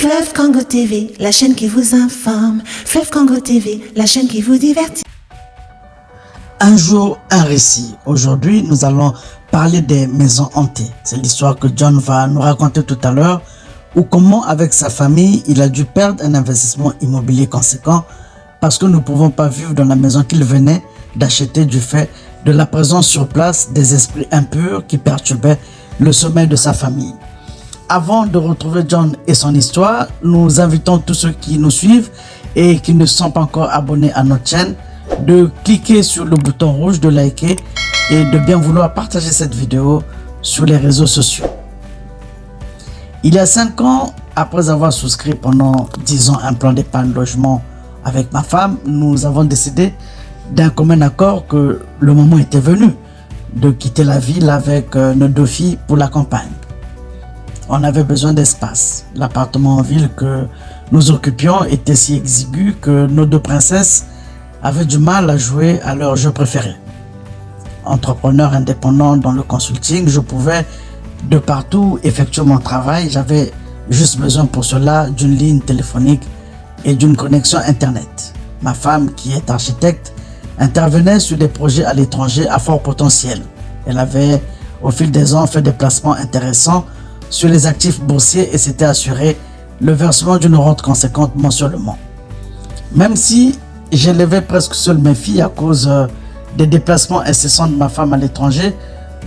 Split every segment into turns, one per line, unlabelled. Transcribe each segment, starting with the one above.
Fleuve Congo TV, la chaîne qui vous informe. Fleuve Congo TV, la chaîne qui vous divertit.
Un jour, un récit. Aujourd'hui, nous allons parler des maisons hantées. C'est l'histoire que John va nous raconter tout à l'heure, ou comment avec sa famille, il a dû perdre un investissement immobilier conséquent parce que nous ne pouvons pas vivre dans la maison qu'il venait d'acheter du fait de la présence sur place des esprits impurs qui perturbaient le sommeil de sa famille. Avant de retrouver John et son histoire, nous invitons tous ceux qui nous suivent et qui ne sont pas encore abonnés à notre chaîne de cliquer sur le bouton rouge, de liker et de bien vouloir partager cette vidéo sur les réseaux sociaux. Il y a 5 ans, après avoir souscrit pendant 10 ans un plan d'épargne logement avec ma femme, nous avons décidé d'un commun accord que le moment était venu de quitter la ville avec nos 2 filles pour la campagne. On avait besoin d'espace. L'appartement en ville que nous occupions était si exigu que nos 2 princesses avaient du mal à jouer à leur jeu préféré. Entrepreneur indépendant dans le consulting, je pouvais de partout effectuer mon travail. J'avais juste besoin pour cela d'une ligne téléphonique et d'une connexion internet. Ma femme, qui est architecte, intervenait sur des projets à l'étranger à fort potentiel. Elle avait au fil des ans fait des placements intéressants sur les actifs boursiers et s'était assuré le versement d'une rente conséquente mensuellement. Même si j'élevais presque seul mes filles à cause des déplacements incessants de ma femme à l'étranger,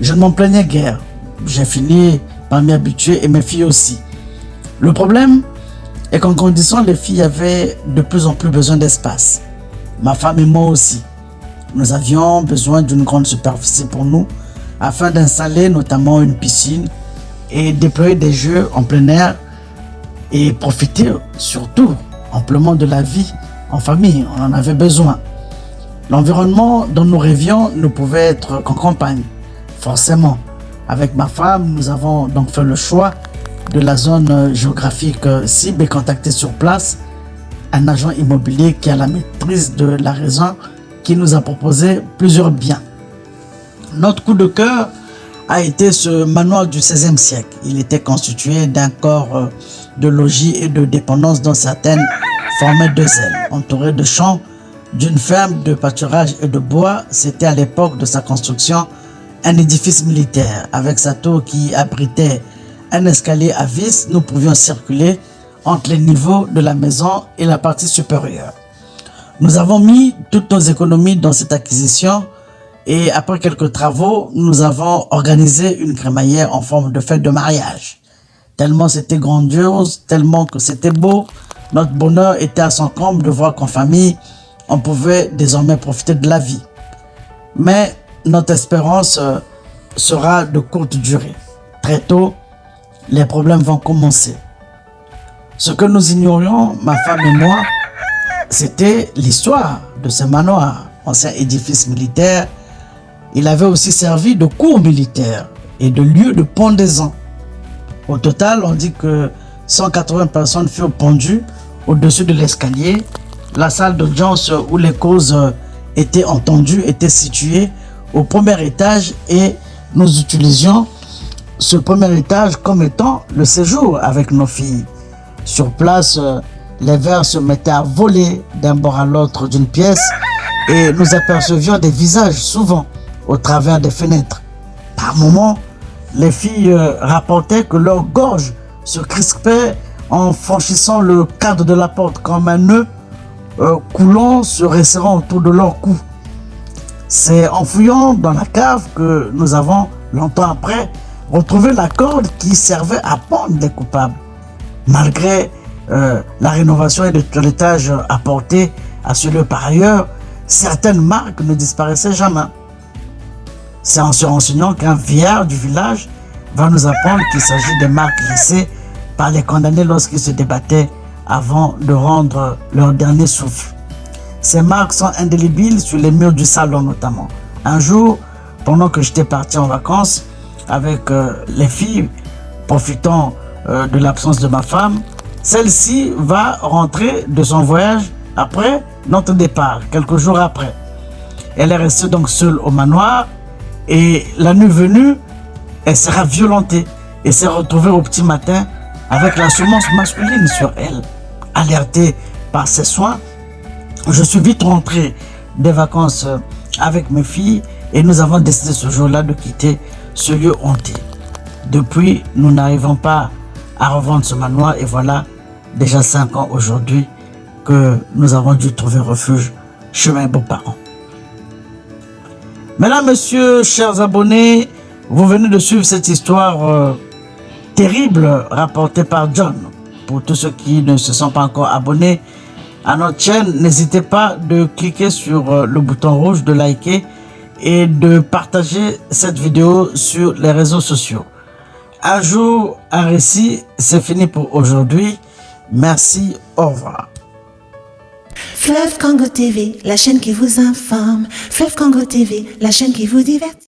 je ne m'en plaignais guère. J'ai fini par m'y habituer et mes filles aussi. Le problème est qu'en grandissant, les filles avaient de plus en plus besoin d'espace. Ma femme et moi aussi. Nous avions besoin d'une grande superficie pour nous afin d'installer notamment une piscine et déployer des jeux en plein air et profiter surtout amplement de la vie en famille. On en avait besoin. L'environnement dont nous rêvions ne pouvait être qu'en campagne, forcément. Avec ma femme, nous avons donc fait le choix de la zone géographique cible et contacté sur place un agent immobilier qui a la maîtrise de la raison, qui nous a proposé plusieurs biens. Notre coup de cœur a été ce manoir du XVIe siècle. Il était constitué d'un corps de logis et de dépendance dont certaines formaient 2 ailes. Entouré de champs, d'une ferme de pâturage et de bois, c'était à l'époque de sa construction un édifice militaire. Avec sa tour qui abritait un escalier à vis, nous pouvions circuler entre les niveaux de la maison et la partie supérieure. Nous avons mis toutes nos économies dans cette acquisition et après quelques travaux, nous avons organisé une crémaillère en forme de fête de mariage. Tellement c'était grandiose, tellement que c'était beau, notre bonheur était à son comble de voir qu'en famille, on pouvait désormais profiter de la vie. Mais notre espérance sera de courte durée. Très tôt, les problèmes vont commencer. Ce que nous ignorions, ma femme et moi, c'était l'histoire de ce manoir, ancien édifice militaire. Il avait aussi servi de cour militaire et de lieu de pendaison. Au total, on dit que 180 personnes furent pendues au-dessus de l'escalier. La salle d'audience où les causes étaient entendues était située au premier étage et nous utilisions ce premier étage comme étant le séjour avec nos filles. Sur place, les verres se mettaient à voler d'un bord à l'autre d'une pièce et nous apercevions des visages souvent au travers des fenêtres. Par moments, les filles rapportaient que leur gorge se crispait en franchissant le cadre de la porte comme un nœud coulant se resserrant autour de leur cou. C'est en fouillant dans la cave que nous avons, longtemps après, retrouvé la corde qui servait à pendre les coupables. Malgré la rénovation et le toilettage apporté à ce lieu par ailleurs, certaines marques ne disparaissaient jamais. C'est en se renseignant qu'un vieillard du village va nous apprendre qu'il s'agit de marques laissées par les condamnés lorsqu'ils se débattaient avant de rendre leur dernier souffle. Ces marques sont indélébiles sur les murs du salon notamment. Un jour, pendant que j'étais parti en vacances avec les filles, profitant de l'absence de ma femme, celle-ci va rentrer de son voyage après notre départ, quelques jours après. Elle est restée donc seule au manoir et la nuit venue, elle sera violentée et s'est retrouvée au petit matin avec la semence masculine sur elle. Alerté par ses soins, je suis vite rentré des vacances avec mes filles et nous avons décidé ce jour-là de quitter ce lieu hanté. Depuis, nous n'arrivons pas à revendre ce manoir et voilà déjà 5 ans aujourd'hui que nous avons dû trouver refuge chez mes beaux-parents. Mesdames, Messieurs, chers abonnés, vous venez de suivre cette histoire terrible rapportée par John. Pour tous ceux qui ne se sont pas encore abonnés à notre chaîne, n'hésitez pas de cliquer sur le bouton rouge, de liker et de partager cette vidéo sur les réseaux sociaux. Un jour, un récit, c'est fini pour aujourd'hui. Merci, au revoir.
Fleuve Congo TV, la chaîne qui vous informe. Fleuve Congo TV, la chaîne qui vous divertit.